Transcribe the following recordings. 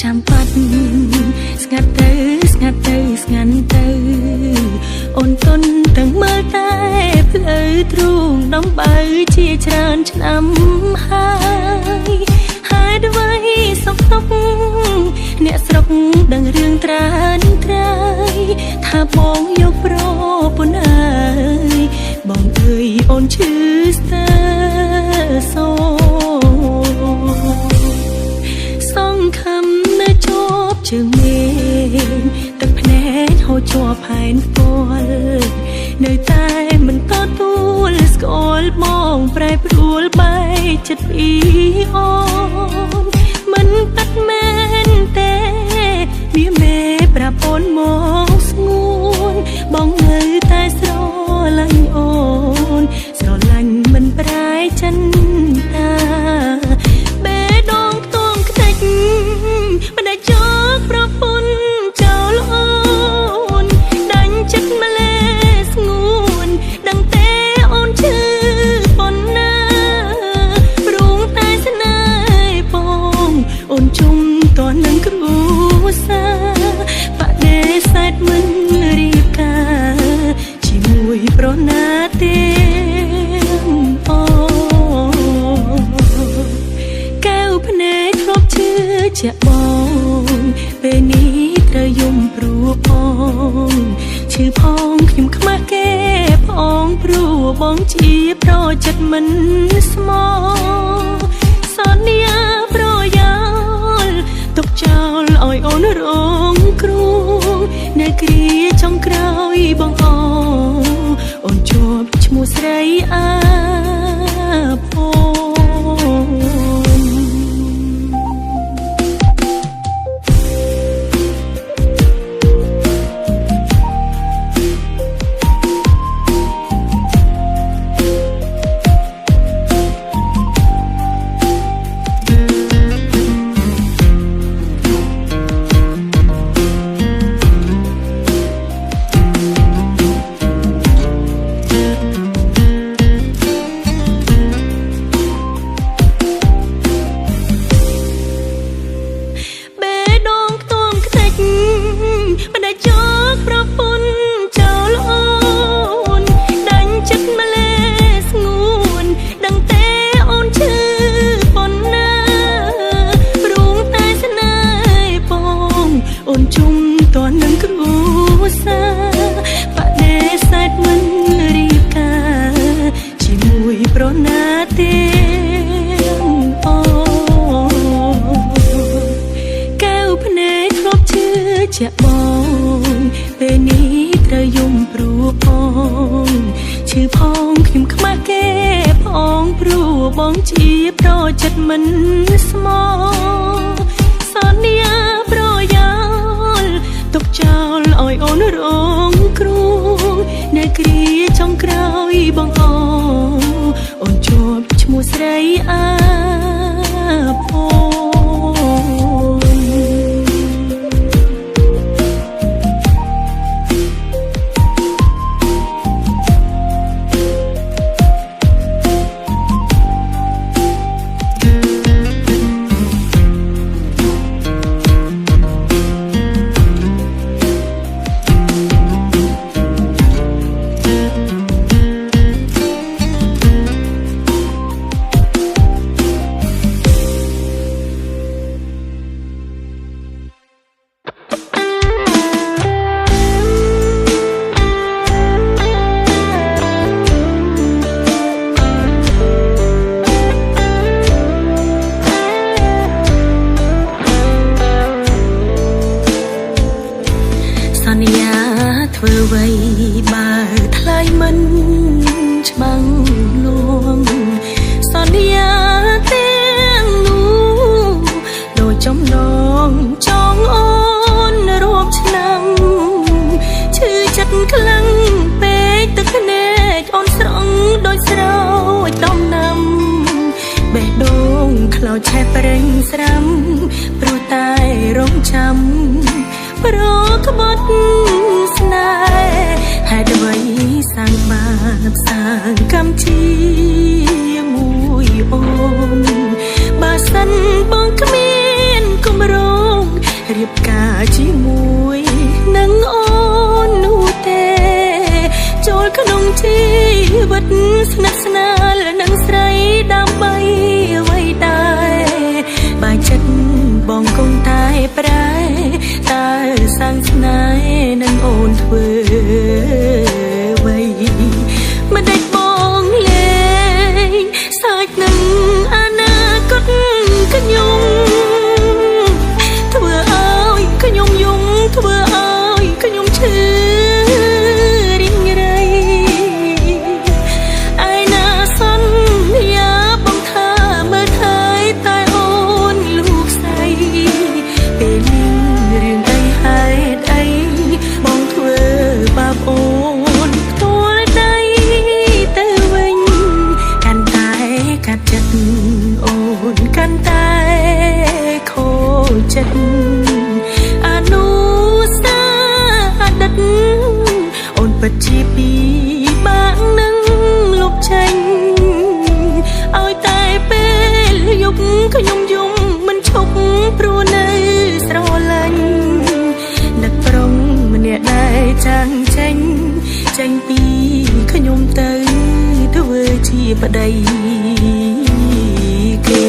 ចាំបាត់ស្ងាត់ទៅស្ងាត់ទៅស្ងាត់ទៅអូនទុនទាំងមើលតែផ្លូវទ្រូងដំបើជាច្រើនឆ្នាំហើយហេតុអ្វីសុខទុក្ខអ្នកស្រុកដឹងរឿងត្រានត្រៃថាបងយកប្រពន្ធអើយបងអើយអូនឈឺស្ទើសោសង្ឃឹមនៅជាប់ជើងមេឃទឹកភ្នែកហូរជាប់ផែនគល់នៅតែមិនទទួលស្គាល់បងប្រែប្រួលបែកចិត្តពីអូនមិនបាត់មែនទេវាមេប្រាប់អូនមកស្ងួនបងនៅតែស្រឡាញ់អូនស្រឡាញ់មិនប្រែចិនតាបេះដូងខ្ទង់ខ្ទេចមិនได้ចោលប្រពន្ធចោលអូនដាច់ចិត្តម្លេះស្ងួនដឹងទេអូនឈឺប៉ុណ្ណាព្រួងតែស្នេហ៍បងអូនជុំតនឹងគ្រួសារបដិសេធមិនរៀបការជាមួយប្រណាទេអូកែវភ្នែកធ្លាប់ជឿជាក់បងពេលនេះត្រូវយំព្រោះផងឈឺផងខ្ញុំខ្មាស់គេផងព្រោះបងជាប្រចិត្តមិនស្មោសន្យាប្រយោលទុកចោលឲ្យអូនរងគ្រោះនៅគ្រាចុងក្រោយបងអូនជាប់ឈ្មោះស្រីអាភពជាបងពេលនេះត្រូវយំព្រោះផងឈឺផងខ្ញុំខ្មាស់គេផងព្រោះបងជាប្រចិត្តមិនស្មោសន្យាប្រយោលទុកចោលឲ្យអូនរងគ្រោះនៅគ្រាចុងក្រោយបងអូនជាប់ឈ្មោះស្រីអាភពធ្វើអ្វីបើថ្លៃមិនច្បាំងលួងសន្យាទាំងនោះដូចចំណងចងអូនរាប់ឆ្នាំឈឺចិត្តខ្លាំងពេកទឹកភ្នែកអូនស្រង់ដូចស្រោចដំណាំបេះដូងខ្លោចឆេះប្រេងស្រាំព្រោះតែរងចាំប្រក្បត់ស្នេហ៍ហេតុអ្វីសាងបាបសាងកម្មជាមួយអូនបើសិនបងគ្មានគម្រោង បការជាមួយនឹងអូននោះទេចូលក្នុងជីវិតស្និទ្ធស្នាលនឹងស្រីដើម្បីអ្វីដែរបើចិត្តបងគង់តែប្រែតើសាំងស្នេហ៍នឹងអូនធ្វើអ្វីមិនដេចបងលេងសាច់នឹងអនាគតខ្ញុំធ្វើឲ្យខ្ញុំយំធ្វើឲ្យខ្ញុំឈឺរីងរៃឯណាសន្យាបងថាមើលថែតែអូនលោកស្រីពេលនេះរឿងអីហេតុអីបងធ្វើបាបអូនផ្ទាល់ដៃទៅវិញកាន់តែកាត់ចិត្តអូនកាន់តែខូចចិត្តអនុសាឌិតអូនពិតជាពីបាក់នឹងលុបចេញឲ្យតែពេលយប់ខ្ញុំយំមិនឈប់ព្រោះនៅស្រឡាញ់នឹកប្រុងម្នាក់ដែលចាំងចេញពីខ្ញុំទៅធ្វើជាប្តីគេ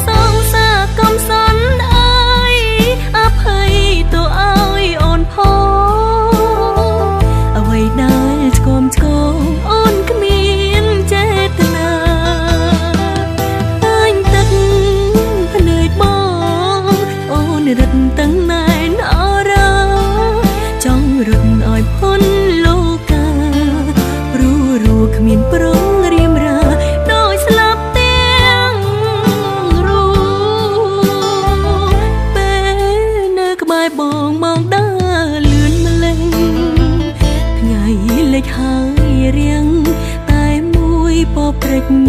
សងសាកំសន់អើយអភ័យទៅឲ្យ thích